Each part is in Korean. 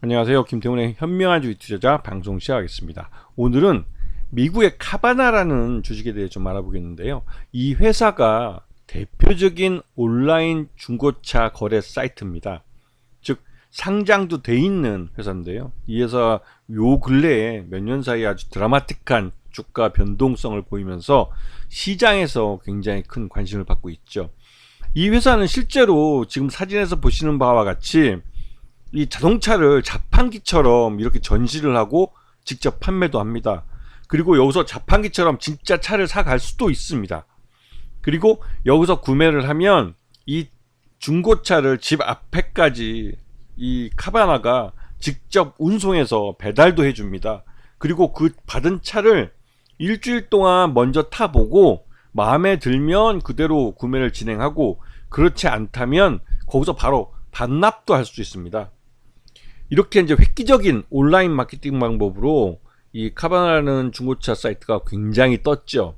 안녕하세요. 김태훈의 현명한 주식 투자자 방송 시작하겠습니다. 오늘은 미국의 카바나라는 주식에 대해 좀 알아보겠는데요. 이 회사가 대표적인 온라인 중고차 거래 사이트입니다. 즉 상장도 돼 있는 회사인데요. 이 회사 요 근래에 몇 년 사이에 아주 드라마틱한 주가 변동성을 보이면서 시장에서 굉장히 큰 관심을 받고 있죠. 이 회사는 실제로 지금 사진에서 보시는 바와 같이 이 자동차를 자판기처럼 이렇게 전시를 하고 직접 판매도 합니다. 그리고 여기서 자판기처럼 진짜 차를 사갈 수도 있습니다. 그리고 여기서 구매를 하면 이 중고차를 집 앞에까지 이 카바나가 직접 운송해서 배달도 해줍니다. 그리고 그 받은 차를 일주일 동안 먼저 타보고 마음에 들면 그대로 구매를 진행하고, 그렇지 않다면 거기서 바로 반납도 할 수 있습니다. 이렇게 이제 획기적인 온라인 마케팅 방법으로 이 카바나라는 중고차 사이트가 굉장히 떴죠.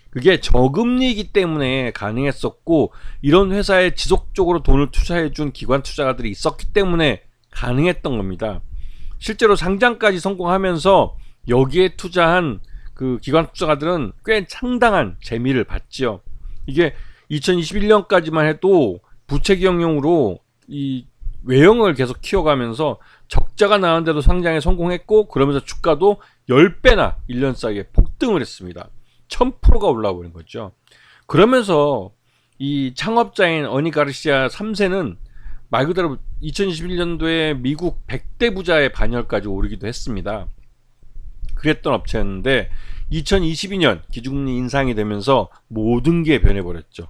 그게 저금리이기 때문에 가능했었고, 이런 회사에 지속적으로 돈을 투자해준 기관 투자가들이 있었기 때문에 가능했던 겁니다. 실제로 상장까지 성공하면서 여기에 투자한 그 기관 투자가들은 꽤 상당한 재미를 봤죠. 이게 2021년까지만 해도 부채 경영으로 이 외형을 계속 키워가면서 적자가 나는데도 상장에 성공했고, 그러면서 주가도 10배나 1년 사이에 폭등을 했습니다. 1000%가 올라와 버린 거죠. 그러면서 이 창업자인 어니 가르시아 3세는 말 그대로 2021년도에 미국 100대 부자의 반열까지 오르기도 했습니다. 그랬던 업체였는데 2022년 기준금리 인상이 되면서 모든 게 변해버렸죠.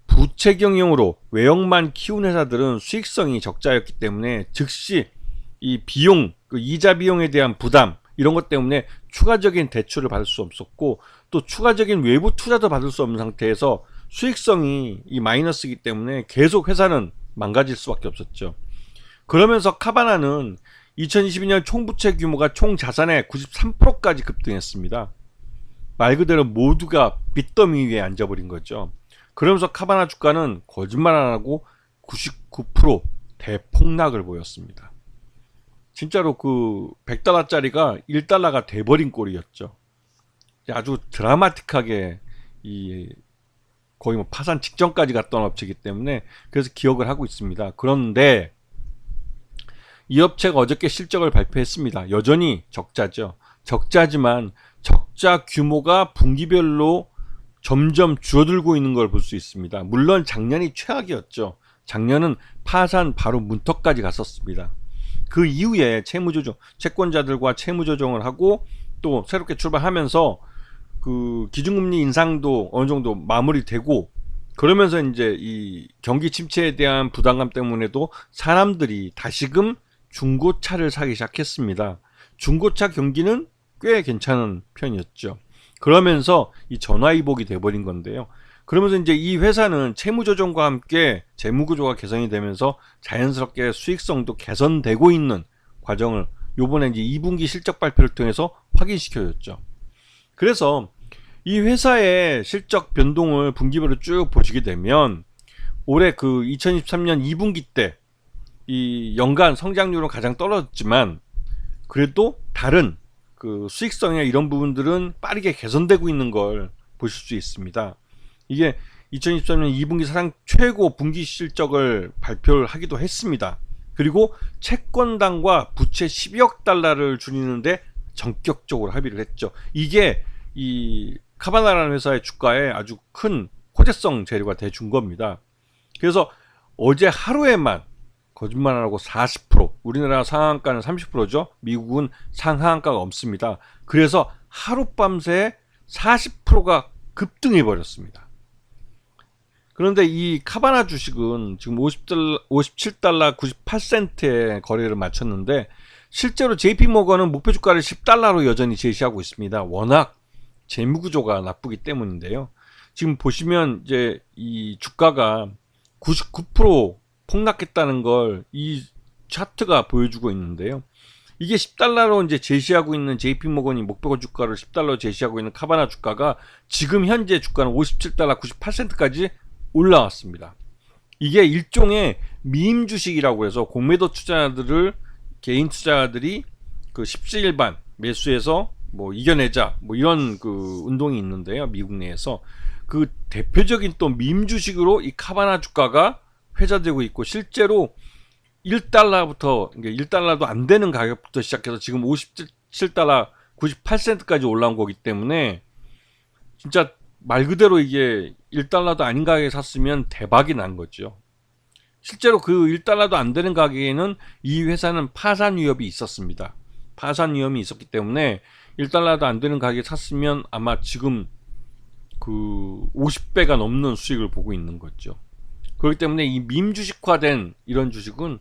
부채 경영으로 외형만 키운 회사들은 수익성이 적자였기 때문에 즉시 이 비용, 그 이자 비용에 대한 부담, 이런 것 때문에 추가적인 대출을 받을 수 없었고, 또 추가적인 외부 투자도 받을 수 없는 상태에서 수익성이 이 마이너스이기 때문에 계속 회사는 망가질 수밖에 없었죠. 그러면서 카바나는 2022년 총부채 규모가 총 자산의 93%까지 급등했습니다. 말 그대로 모두가 빚더미 위에 앉아버린 거죠. 그러면서 카바나 주가는 거짓말 안 하고 99% 대폭락을 보였습니다. 진짜로 그 100달러짜리가 1달러가 돼버린 꼴이었죠. 아주 드라마틱하게 이 거의 뭐 파산 직전까지 갔던 업체이기 때문에 그래서 기억을 하고 있습니다. 그런데 이 업체가 어저께 실적을 발표했습니다. 여전히 적자죠. 적자지만 적자 규모가 분기별로 점점 줄어들고 있는 걸 볼 수 있습니다. 물론 작년이 최악이었죠. 작년은 파산 바로 문턱까지 갔었습니다. 그 이후에 채무조정, 채권자들과 채무조정을 하고 또 새롭게 출발하면서 그 기준금리 인상도 어느 정도 마무리되고, 그러면서 이제 이 경기 침체에 대한 부담감 때문에도 사람들이 다시금 중고차를 사기 시작했습니다. 중고차 경기는 꽤 괜찮은 편이었죠. 그러면서 이 전화위복이 돼버린 건데요. 그러면서 이제 이 회사는 채무조정과 함께 재무구조가 개선이 되면서 자연스럽게 수익성도 개선되고 있는 과정을 요번에 이제 2분기 실적 발표를 통해서 확인시켜줬죠. 그래서 이 회사의 실적 변동을 분기별로 쭉 보시게 되면 올해 그 2023년 2분기 때 이 연간 성장률은 가장 떨어졌지만 그래도 다른 그 수익성이나 이런 부분들은 빠르게 개선되고 있는 걸 보실 수 있습니다. 이게 2023년 2분기 사상 최고 분기 실적을 발표를 하기도 했습니다. 그리고 채권당과 부채 12억 달러를 줄이는데 전격적으로 합의를 했죠. 이게 이 카바나라는 회사의 주가에 아주 큰 호재성 재료가 돼준 겁니다. 그래서 어제 하루에만 거짓말 안 하고 40%, 우리나라 상한가는 30%죠. 미국은 상한가가 없습니다. 그래서 하룻밤새 40%가 급등해 버렸습니다. 그런데 이 카바나 주식은 지금 57달러 98센트에 거래를 마쳤는데, 실제로 JP모건은 목표 주가를 10달러로 여전히 제시하고 있습니다. 워낙 재무구조가 나쁘기 때문인데요. 지금 보시면 이제 이 주가가 99% 폭락했다는 걸 이 차트가 보여주고 있는데요. 이게 10달러로 이제 제시하고 있는 JP모건이 목표 주가를 10달러 제시하고 있는 카바나 주가가 지금 현재 주가는 57달러 98센트까지 올라왔습니다. 이게 일종의 밈 주식이라고 해서 공매도 투자자들을 개인 투자자들이 그 십시일반 매수해서 뭐 이겨내자 뭐 이런 그 운동이 있는데요. 미국 내에서 그 대표적인 또 밈 주식으로 이 카바나 주가가 회자되고 있고, 실제로 1달러부터 1달러도 안 되는 가격부터 시작해서 지금 57달러 98센트까지 올라온 거기 때문에 진짜 말 그대로 이게 1달러도 아닌 가격에 샀으면 대박이 난 거죠. 실제로 그 1달러도 안 되는 가격에는 이 회사는 파산 위협이 있었습니다. 파산 위험이 있었기 때문에 1달러도 안 되는 가격에 샀으면 아마 지금 그 50배가 넘는 수익을 보고 있는 거죠. 그렇기 때문에 이 밈 주식화된 이런 주식은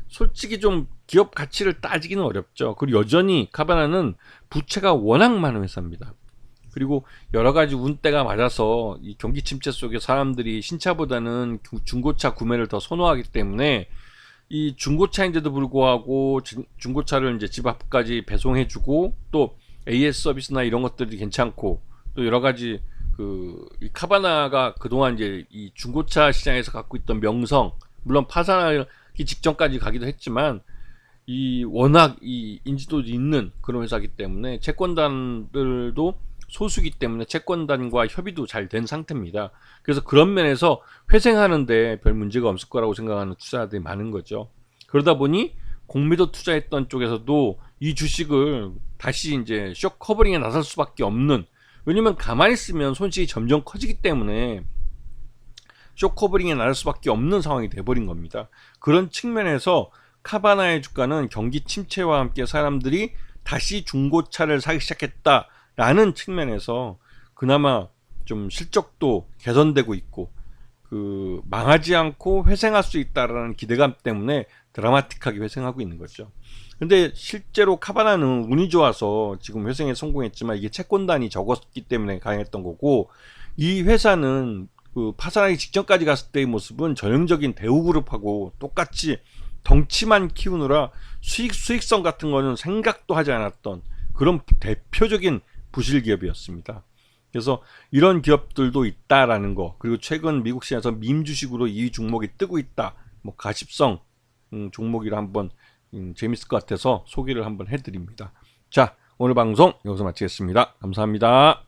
솔직히 좀 기업 가치를 따지기는 어렵죠. 그리고 여전히 카바나는 부채가 워낙 많은 회사입니다. 그리고 여러 가지 운때가 맞아서 이 경기 침체 속에 사람들이 신차보다는 중고차 구매를 더 선호하기 때문에 이 중고차인데도 불구하고 중고차를 이제 집 앞까지 배송해주고, 또 AS 서비스나 이런 것들이 괜찮고, 또 여러 가지 이 카바나가 그동안 이제 이 중고차 시장에서 갖고 있던 명성, 물론 파산하기 직전까지 가기도 했지만 이 워낙 이 인지도 있는 그런 회사이기 때문에 채권단들도 소수기 때문에 채권단과 협의도 잘 된 상태입니다. 그래서 그런 면에서 회생하는데 별 문제가 없을 거라고 생각하는 투자자들이 많은 거죠. 그러다 보니 공매도 투자했던 쪽에서도 이 주식을 다시 이제 쇼 커버링에 나설 수밖에 없는, 왜냐면 가만히 있으면 손실이 점점 커지기 때문에 쇼 커버링에 나설 수밖에 없는 상황이 돼버린 겁니다. 그런 측면에서 카바나의 주가는 경기 침체와 함께 사람들이 다시 중고차를 사기 시작했다라는 측면에서 그나마 좀 실적도 개선되고 있고, 망하지 않고 회생할 수 있다라는 기대감 때문에 드라마틱하게 회생하고 있는 거죠. 근데 실제로 카바나는 운이 좋아서 지금 회생에 성공했지만 이게 채권단이 적었기 때문에 가능했던 거고, 이 회사는 그 파산하기 직전까지 갔을 때의 모습은 전형적인 대우그룹하고 똑같이 덩치만 키우느라 수익성 같은 거는 생각도 하지 않았던 그런 대표적인 부실 기업이었습니다. 그래서 이런 기업들도 있다라는 거, 그리고 최근 미국 시장에서 밈 주식으로 이 종목이 뜨고 있다, 뭐 가십성 종목이라 한번 재밌을 것 같아서 소개를 한번 해드립니다. 자, 오늘 방송 여기서 마치겠습니다. 감사합니다.